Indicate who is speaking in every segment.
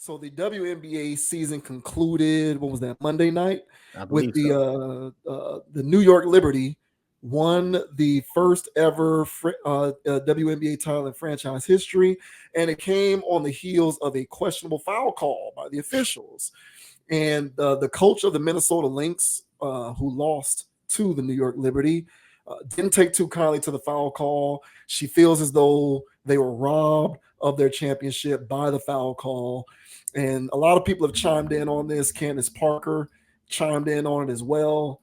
Speaker 1: So the WNBA season concluded. What was that? Monday night,
Speaker 2: I
Speaker 1: with
Speaker 2: believe so.
Speaker 1: the New York Liberty won the first ever WNBA title in franchise history, and it came on the heels of a questionable foul call by the officials. And the coach of the Minnesota Lynx, who lost to the New York Liberty, didn't take too kindly to the foul call. She feels as though they were robbed of their championship by the foul call. And a lot of people have chimed in on this. Candace Parker chimed in on it as well.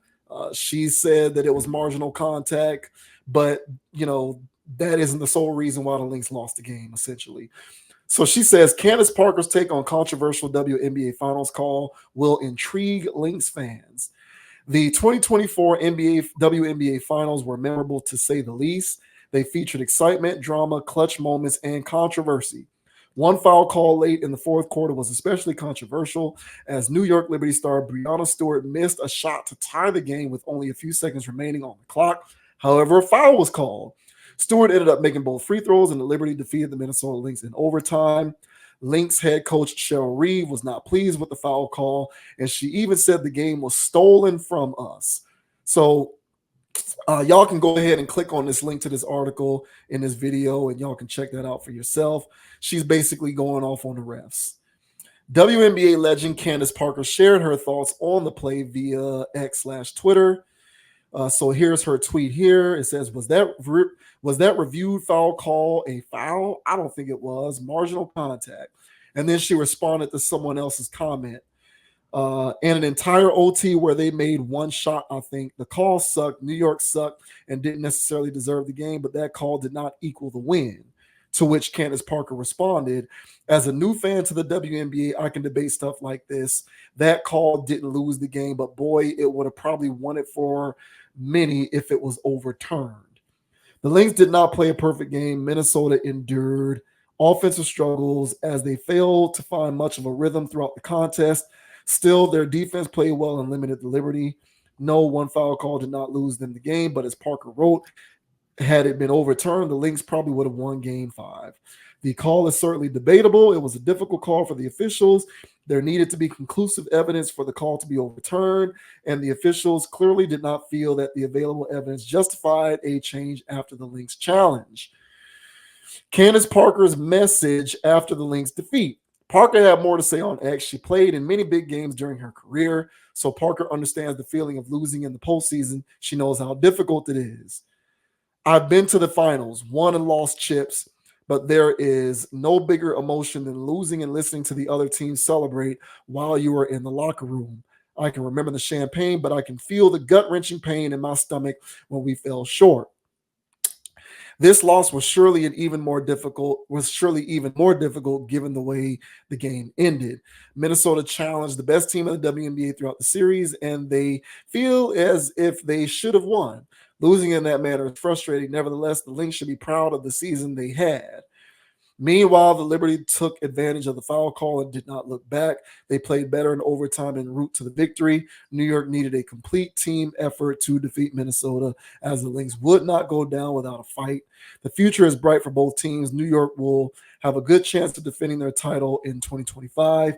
Speaker 1: She said that it was marginal contact, but that isn't the sole reason why the Lynx lost the game, essentially. So she says Candace Parker's take on controversial WNBA Finals call will intrigue Lynx fans. The 2024 WNBA Finals were memorable to say the least. They featured excitement, drama, clutch moments, and controversy. One foul call late in the fourth quarter was especially controversial as New York Liberty star Breonna Stewart missed a shot to tie the game with only a few seconds remaining on the clock. However, a foul was called. Stewart ended up making both free throws, and the Liberty defeated the Minnesota Lynx in overtime. Lynx head coach Cheryl Reeve was not pleased with the foul call, and she even said the game was stolen from us. So y'all can go ahead and click on this link to this article in this video, and y'all can check that out for yourself. She's basically going off on the refs. WNBA legend Candace Parker shared her thoughts on the play via X/Twitter. So here's her tweet here. It says, was that reviewed foul call a foul? I don't think it was. Marginal contact. And then she responded to someone else's comment. And an entire OT where they made one shot, I think. The call sucked. New York sucked and didn't necessarily deserve the game, but that call did not equal the win. To which Candace Parker responded, as a new fan to the WNBA, I can debate stuff like this. That call didn't lose the game, but boy, it would have probably won it for many if it was overturned. The Lynx did not play a perfect game. Minnesota endured offensive struggles as they failed to find much of a rhythm throughout the contest. Still, their defense played well and limited the Liberty. No, one foul call did not lose them the game, but as Parker wrote, had it been overturned, the Lynx probably would have won game 5. The call is certainly debatable. It was a difficult call for the officials. There needed to be conclusive evidence for the call to be overturned, and the officials clearly did not feel that the available evidence justified a change after the Lynx challenge. Candace Parker's message after the Lynx defeat. Parker had more to say on X. She played in many big games during her career, so Parker understands the feeling of losing in the postseason. She knows how difficult it is. I've been to the finals, won and lost chips, but there is no bigger emotion than losing and listening to the other team celebrate while you are in the locker room. I can remember the champagne, but I can feel the gut-wrenching pain in my stomach when we fell short. This loss was surely even more difficult given the way the game ended. Minnesota challenged the best team in the WNBA throughout the series, and they feel as if they should have won. Losing in that manner is frustrating. Nevertheless, the Lynx should be proud of the season they had. Meanwhile, the Liberty took advantage of the foul call and did not look back. They played better in overtime en route to the victory. New York needed a complete team effort to defeat Minnesota, as the Lynx would not go down without a fight. The future is bright for both teams. New York will have a good chance of defending their title in 2025,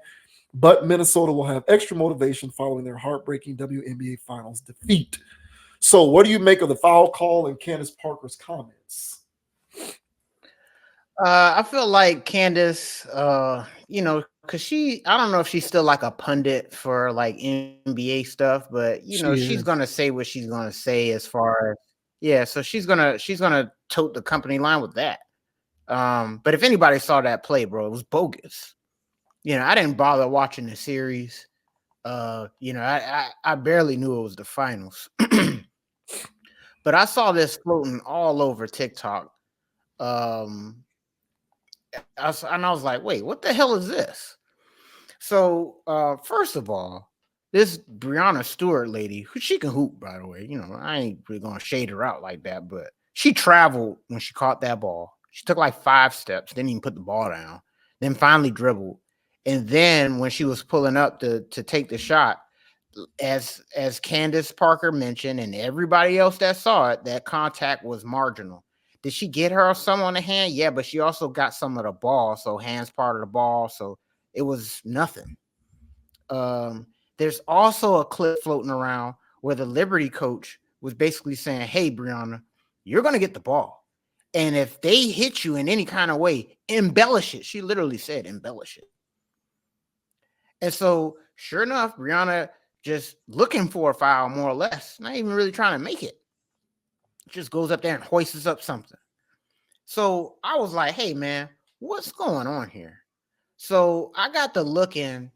Speaker 1: but Minnesota will have extra motivation following their heartbreaking WNBA Finals defeat. So what do you make of the foul call and Candace Parker's comments?
Speaker 2: I feel like Candace, because I don't know if she's still like a pundit for like NBA stuff, but she's gonna say what she's gonna say as far as so she's gonna tote the company line with that. But if anybody saw that play, bro, it was bogus. I didn't bother watching the series. I barely knew it was the finals. But I saw this floating all over TikTok. And I was like, wait, what the hell is this? So, first of all, this Breonna Stewart lady, who she can hoop, by the way, I ain't really going to shade her out like that, but she traveled when she caught that ball. She took like 5 steps, didn't even put the ball down, then finally dribbled. And then when she was pulling up to take the shot, as Candace Parker mentioned, and everybody else that saw it, that contact was marginal. Did she get her some on the hand? Yeah, but she also got some of the ball. So hands part of the ball. So It was nothing. There's also a clip floating around where the Liberty coach was basically saying, "Hey, Brianna, you're going to get the ball. And if they hit you in any kind of way, embellish it." She literally said, embellish it. And so, sure enough, Brianna just looking for a foul, more or less, not even really trying to make it. Just goes up there and hoists up something. So I was like, hey, man, what's going on here? So I got to looking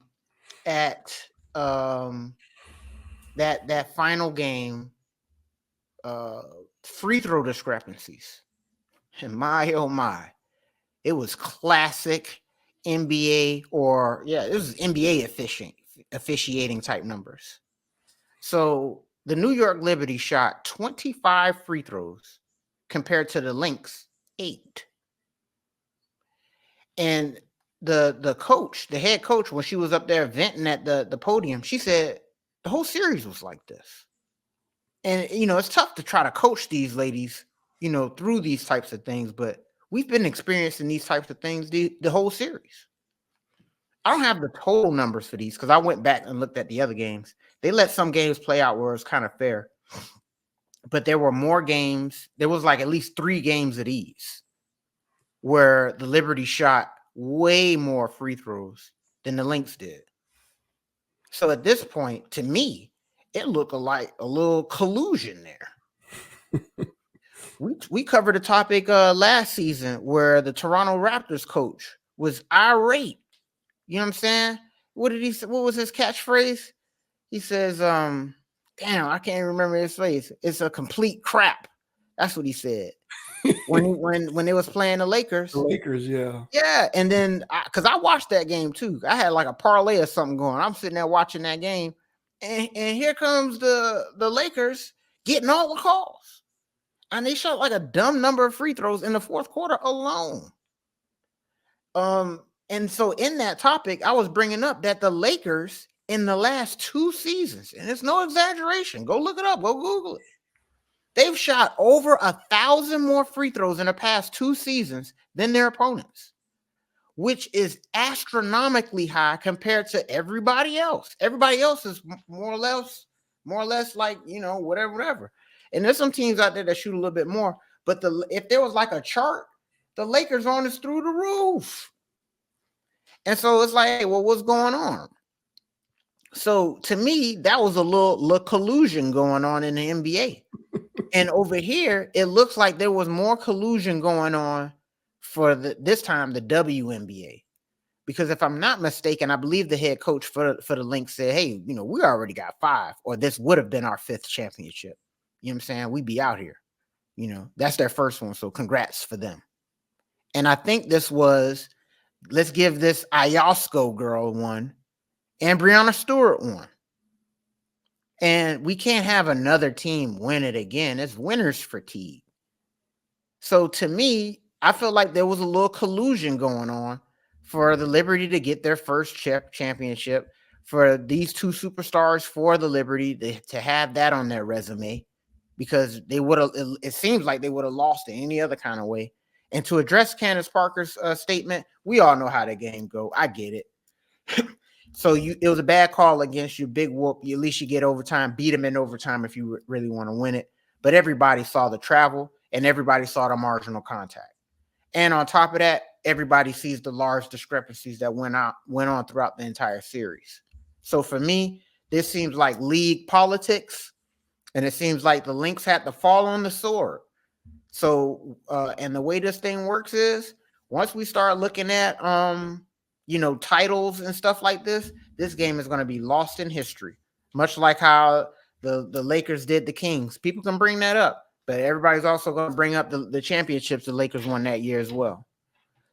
Speaker 2: at that final game free throw discrepancies. And my, oh my, it was classic NBA it was NBA officiating type numbers. So the New York Liberty shot 25 free throws compared to the Lynx 8. And the coach, the head coach, when she was up there venting at the podium, she said the whole series was like this. And it's tough to try to coach these ladies, through these types of things, but we've been experiencing these types of things the whole series. I don't have the total numbers for these because I went back and looked at the other games. They let some games play out where it's kind of fair, but there were more games. There was like at least 3 games of these where the Liberty shot way more free throws than the Lynx did. So at this point, to me, it looked like a little collusion there. We covered a topic last season where the Toronto Raptors coach was irate. You know what I'm saying? What did he say? What was his catchphrase? He says, damn, I can't remember his phrase. It's a complete crap. That's what he said. when they was playing the Lakers.
Speaker 1: The Lakers, yeah.
Speaker 2: Yeah. And then because I watched that game too. I had like a parlay or something going. I'm sitting there watching that game. And here comes the Lakers getting all the calls. And they shot like a dumb number of free throws in the fourth quarter alone. And so in that topic, I was bringing up that the Lakers in the last 2 seasons, and it's no exaggeration, go look it up, go Google it. They've shot over 1,000 more free throws in the past 2 seasons than their opponents, which is astronomically high compared to everybody else. Everybody else is more or less like, whatever. And there's some teams out there that shoot a little bit more, but if there was like a chart, the Lakers on is through the roof. And so it's like, hey, well, what's going on? So to me, that was a little collusion going on in the NBA. And over here, it looks like there was more collusion going on for this time, the WNBA. Because if I'm not mistaken, I believe the head coach for the Lynx said, hey, we already got 5, or this would have been our 5th championship. You know what I'm saying? We'd be out here. That's their first one. So congrats for them. And I think this was, let's give this Ayasko girl one and Breanna Stewart one. And we can't have another team win it again. It's winner's fatigue. So to me, I feel like there was a little collusion going on for the Liberty to get their first championship, for these 2 superstars for the Liberty to have that on their resume, because they would have, it seems like they would have lost it any other kind of way. And to address Candace Parker's statement, we all know how the game go. I get it. So it was a bad call against you, big whoop. At least you get overtime, beat them in overtime if you really want to win it. But everybody saw the travel and everybody saw the marginal contact. And on top of that, everybody sees the large discrepancies that went on throughout the entire series. So for me, this seems like league politics, and it seems like the Lynx had to fall on the sword. So, and the way this thing works is, once we start looking at, titles and stuff like this game is going to be lost in history. Much like how the Lakers did the Kings. People can bring that up, but everybody's also going to bring up the championships the Lakers won that year as well.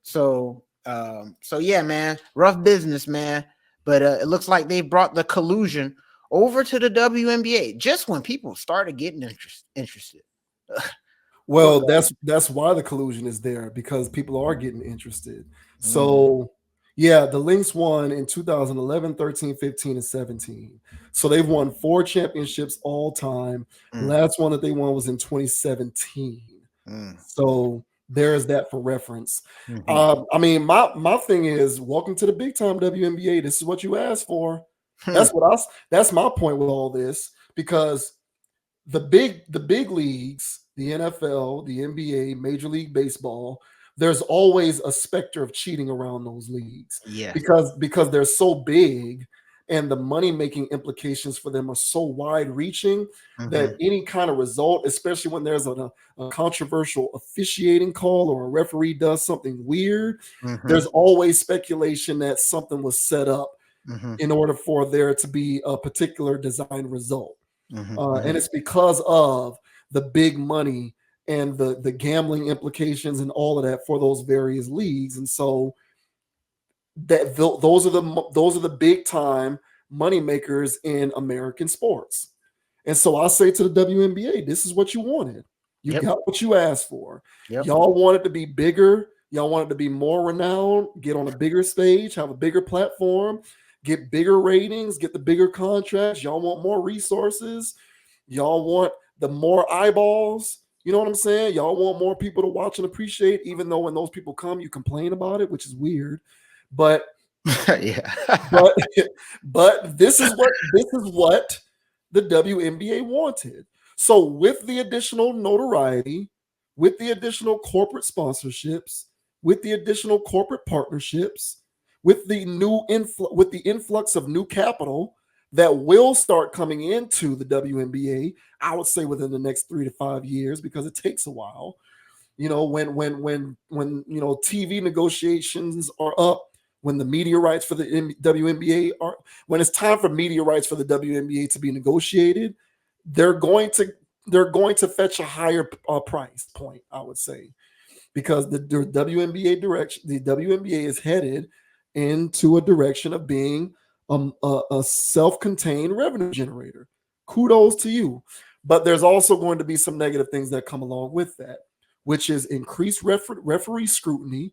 Speaker 2: So yeah, man, rough business, man. But it looks like they brought the collusion over to the WNBA just when people started getting interested.
Speaker 1: Well, that's why the collusion is there, because people are getting interested. So yeah, the Lynx won in 2011, 13, 15, and 17. So they've won 4 championships all time. The last one that they won was in 2017. So There's that for reference.
Speaker 2: Mhm.
Speaker 1: I mean, my thing is, welcome to the big time WNBA. This is what you asked for. That's my point with all this, because the big leagues, the NFL, the NBA, Major League Baseball, there's always a specter of cheating around those leagues,
Speaker 2: Yeah.
Speaker 1: because they're so big and the money making implications for them are so wide reaching that
Speaker 2: Mhm.
Speaker 1: any kind of result, especially when there's a controversial officiating call or a referee does something weird,
Speaker 2: Mhm.
Speaker 1: there's always speculation that something was set up
Speaker 2: Mhm.
Speaker 1: in order for there to be a particular design result.
Speaker 2: Mhm.
Speaker 1: And
Speaker 2: Mhm.
Speaker 1: it's because of the big money and the gambling implications and all of that for those various leagues. And so those are the big time money makers in American sports. And so I say to the WNBA, this is what you wanted. You
Speaker 2: Yep.
Speaker 1: got what you asked for.
Speaker 2: Yep.
Speaker 1: Y'all wanted to be bigger. Y'all wanted to be more renowned, get on a bigger stage, have a bigger platform, get bigger ratings, get the bigger contracts. Y'all want more resources. Y'all want the more eyeballs. You know what I'm saying? Y'all want more people to watch and appreciate, even though when those people come, you complain about it, which is weird. But
Speaker 2: Yeah.
Speaker 1: but but this is what the WNBA wanted. So with the additional notoriety, with the additional corporate sponsorships, with the additional corporate partnerships, with the influx of new capital that will start coming into the WNBA, I would say within the next 3 to 5 years, because it takes a while. When TV negotiations are up, when the media rights for the WNBA are, when it's time for media rights for the WNBA to be negotiated, they're going to they're going to fetch a higher price point, I would say, because the WNBA is headed into a direction of being a self-contained revenue generator. Kudos to you. But there's also going to be some negative things that come along with that, which is increased referee scrutiny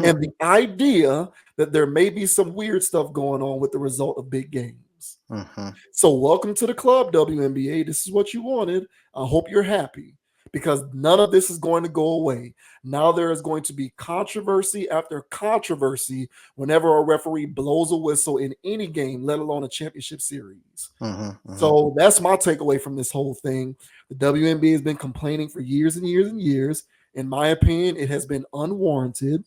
Speaker 1: and the idea that there may be some weird stuff going on with the result of big games.
Speaker 2: Mhm.
Speaker 1: So, welcome to the club, WNBA. This is what you wanted. I hope you're happy, because none of this is going to go away. Now there is going to be controversy after controversy whenever a referee blows a whistle in any game, let alone a championship series.
Speaker 2: Mhm. Mhm.
Speaker 1: So that's my takeaway from this whole thing. The WNBA has been complaining for years and years and years. In my opinion, it has been unwarranted.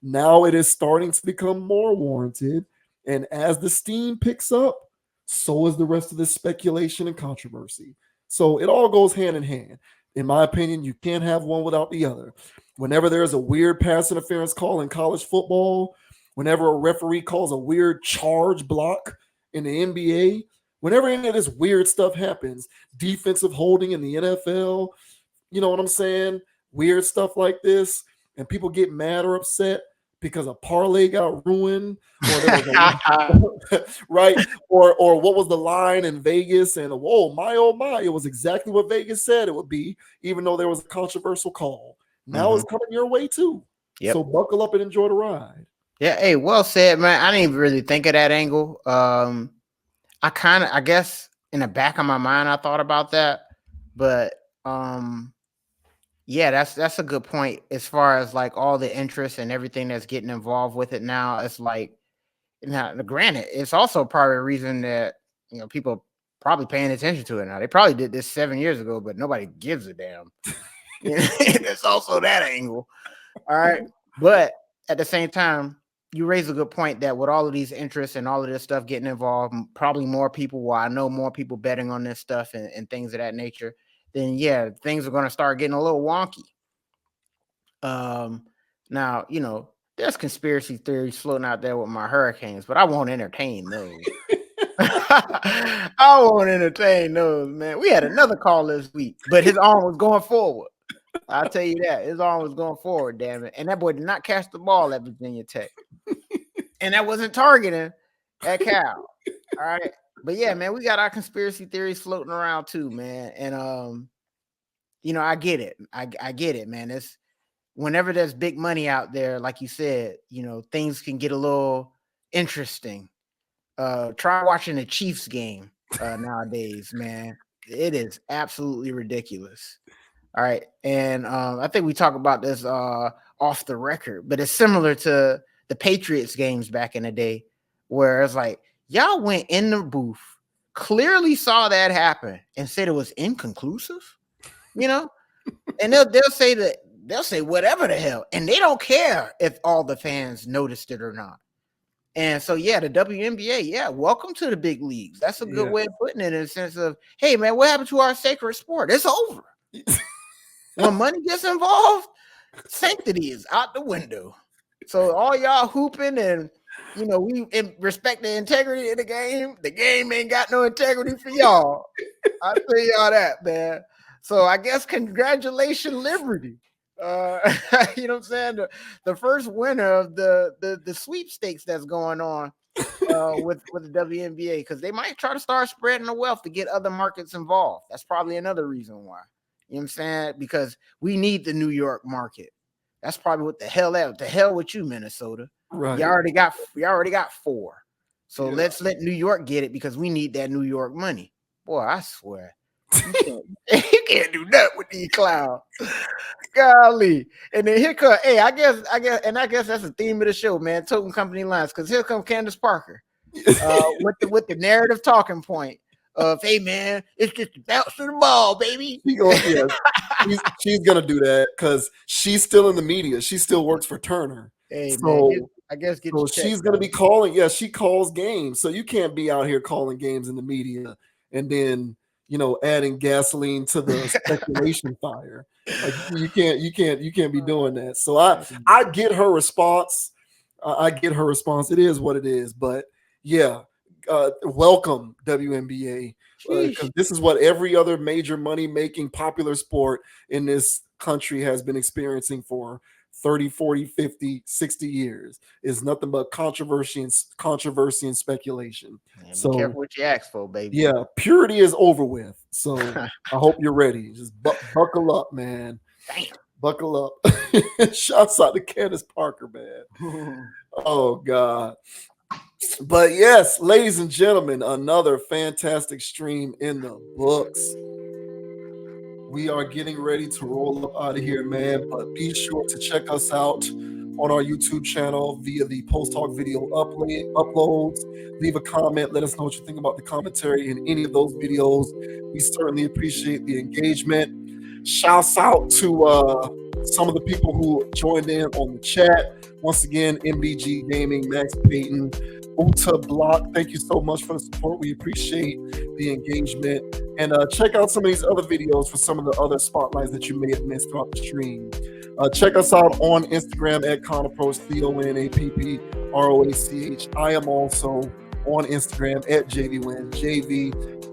Speaker 1: Now it is starting to become more warranted. And as the steam picks up, so is the rest of this speculation and controversy. So it all goes hand in hand. In my opinion, you can't have one without the other. Whenever there's a weird pass interference call in college football, whenever a referee calls a weird charge block in the NBA, whenever any of this weird stuff happens, defensive holding in the NFL, you know what I'm saying? Weird stuff like this, and people get mad or upset because a parlay got ruined, or there was a right, or what was the line in Vegas, and whoa, my oh my, it was exactly what Vegas said it would be, even though there was a controversial call. Now it's
Speaker 2: Mhm.
Speaker 1: coming your way too. So
Speaker 2: Yep.
Speaker 1: buckle up and enjoy the ride.
Speaker 2: Yeah. Hey, well said, man. I didn't even really think of that angle. I guess in the back of my mind, I thought about that, but um, yeah, that's a good point as far as like all the interest and everything that's getting involved with it now. It's like, now, granted, it's also probably a reason that people probably paying attention to it now. They probably did this 7 years ago, but nobody gives a damn. There's also that angle. All right, but at the same time, you raise a good point that with all of these interests and all of this stuff getting involved, probably more people. Well, I know more people betting on this stuff and things of that nature. Then yeah, things are going to start getting a little wonky. Um, Now, there's conspiracy theories floating out there with my hurricanes, but I won't entertain those. I won't entertain those, man. We had another call this week, but his arm was going forward. I'll tell you that. His arm was going forward, damn it. And that boy did not catch the ball at Virginia Tech. And that wasn't targeting at Cal. All right. But yeah, man, we got our conspiracy theories floating around too, man. And I get it. I get it, man. It's whenever there's big money out there, like you said, things can get a little interesting. Try watching a Chiefs game nowadays, man. It is absolutely ridiculous. All right. And I think we talk about this off the record, but it's similar to the Patriots games back in the day, where it's like y'all went in the booth, clearly saw that happen, and said it was inconclusive, you know? And they'll say whatever the hell, and they don't care if all the fans noticed it or not. And so, yeah, the WNBA, yeah, welcome to the big leagues. That's a good way of putting it, in the sense of, hey, man, what happened to our sacred sport? It's over. When money gets involved, sanctity is out the window. So all y'all hooping and, we respect the integrity of the game ain't got no integrity for y'all. I'll tell y'all that, man. So I guess congratulations, Liberty. You know what I'm saying? The first winner of the sweepstakes that's going on with the WNBA, because they might try to start spreading the wealth to get other markets involved. That's probably another reason why. You know what I'm saying? Because we need the New York market. That's probably what the hell that. The hell with you, Minnesota.
Speaker 1: Right.
Speaker 2: We already got 4. So let's let New York get it, because we need that New York money. Boy, I swear. You can't do nothing with these clowns. Golly. And then here comes, I guess that's the theme of the show, man. Token company lines, because here comes Candace Parker with the narrative talking point of, hey, man, it's just a bounce to the ball, baby.
Speaker 1: She's gonna do that because she's still in the media. She still works for Turner.
Speaker 2: Hey,
Speaker 1: so
Speaker 2: man, I guess
Speaker 1: she's gonna be calling. Yeah, she calls games. So you can't be out here calling games in the media and then adding gasoline to the speculation fire. Like, you can't be doing that. So I get her response. It is what it is. But yeah, welcome WNBA, because this is what every other major money-making popular sport in this country has been experiencing for 30, 40, 50, 60 years. Is nothing but controversy and speculation.
Speaker 2: Man,
Speaker 1: so
Speaker 2: be careful what you ask for, baby.
Speaker 1: Yeah, purity is over with. So I hope you're ready. Just buckle up, man.
Speaker 2: Damn.
Speaker 1: Buckle up. Shouts out to Candace Parker, man. Oh, God. But yes, ladies and gentlemen, another fantastic stream in the books. We are getting ready to roll up out of here, man. But be sure to check us out on our YouTube channel via the Post Talk video uploads. Leave a comment. Let us know what you think about the commentary in any of those videos. We certainly appreciate the engagement. Shouts out to some of the people who joined in on the chat. Once again, MBG Gaming, Max Payton, Uta Block, thank you so much for the support. We appreciate the engagement. And check out some of these other videos for some of the other spotlights that you may have missed throughout the stream. Check us out on Instagram at Conapproach, CONAPPROACH. I am also on Instagram at JVWins,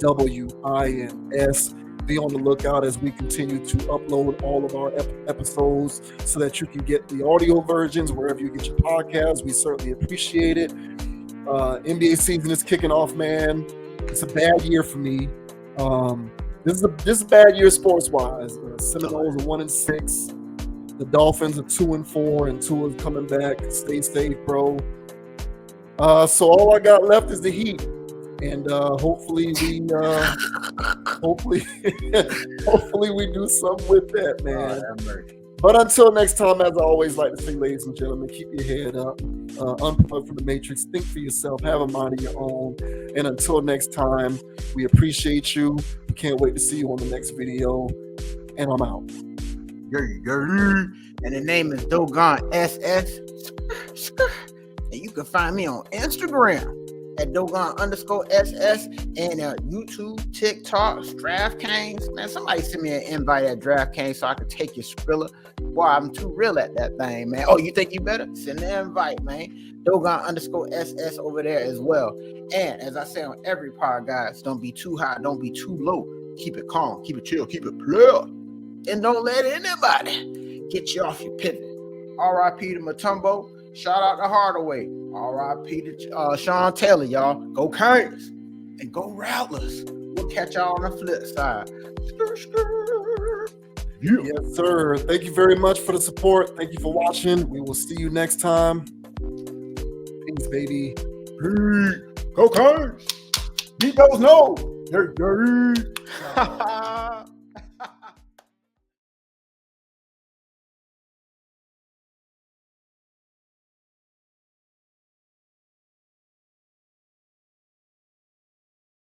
Speaker 1: JVWINS. Be on the lookout as we continue to upload all of our episodes so that you can get the audio versions wherever you get your podcasts. We certainly appreciate it. NBA season is kicking off, man. It's a bad year for me. This is a bad year sports wise. Seminoles are 1-6. The Dolphins are 2-4, and Tua's coming back. Stay safe, bro. So all I got left is the Heat, and hopefully we do something with that, man. But until next time, as I always like to say, ladies and gentlemen, keep your head up, unplug from the matrix, think for yourself, have a mind of your own. And until next time, we appreciate you. We can't wait to see you on the next video. And I'm out.
Speaker 2: And the name is Dogon SS. And you can find me on Instagram at Dogon_SS and YouTube, TikTok, DraftKings. Man, somebody send me an invite at DraftKings so I can take your Skrilla. Boy, I'm too real at that thing, man. Oh, you think you better? Send the invite, man. Dogon_SS over there as well. And as I say on every pod, guys, don't be too high, don't be too low. Keep it calm, keep it chill, keep it player. And don't let anybody get you off your pivot. R.I.P. to Mutombo. Shout out to Hardaway. R.I.P. to Sean Taylor, y'all. Go Candace and go Rattlers. We'll catch y'all on the flip side.
Speaker 1: Yeah. Yes, sir. Thank you very much for the support. Thank you for watching. We will see you next time. Peace, baby.
Speaker 2: Go Candace. Beat those no.